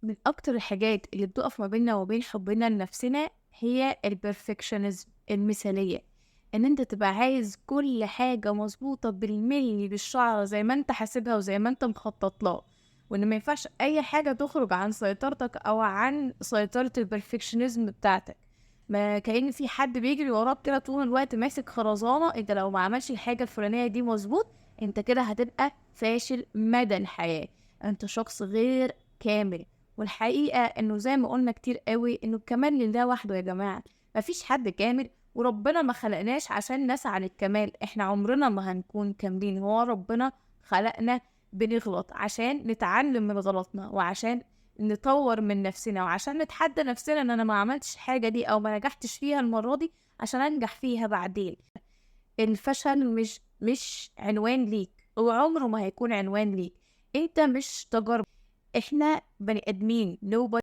من أكتر الحاجات اللي بتقف ما بيننا وبين حبنا لنفسنا هي الperfectionism، المثالية. إن أنت تبقى عايز كل حاجة مضبوطة بالملي بالشعرة زي ما أنت حاسبها وزي ما أنت مخطط لها، وإن ما ينفعش أي حاجة تخرج عن سيطرتك أو عن سيطرة الperfectionism بتاعتك. ما كأن في حد بيجري وراك كده طول الوقت ماسك خرزانة، أنت لو ما عملش الحاجة الفلانية دي مضبوط أنت كده هتبقى فاشل مدى الحياة، أنت شخص غير كامل. والحقيقة إنه زي ما قُلنا كتير أوي إنه الكمال لله وحده يا جماعة، ما فيش حد كامل، وربنا ما خلقناش عشان نسعى للكمال، إحنا عمرنا ما هنكون كاملين، هو ربنا خلقنا بنغلط عشان نتعلم من غلطنا، وعشان نطوّر من نفسنا، وعشان نتحدى نفسنا إن أنا ما عملتش الحاجة دي أو ما نجحتش فيها المرّة دي عشان أنجح فيها بعدين. الفشل مش عنوان ليك، وعمره ما هيكون عنوان ليك، أنت مش تجربة، إحنا بني آدمين nobody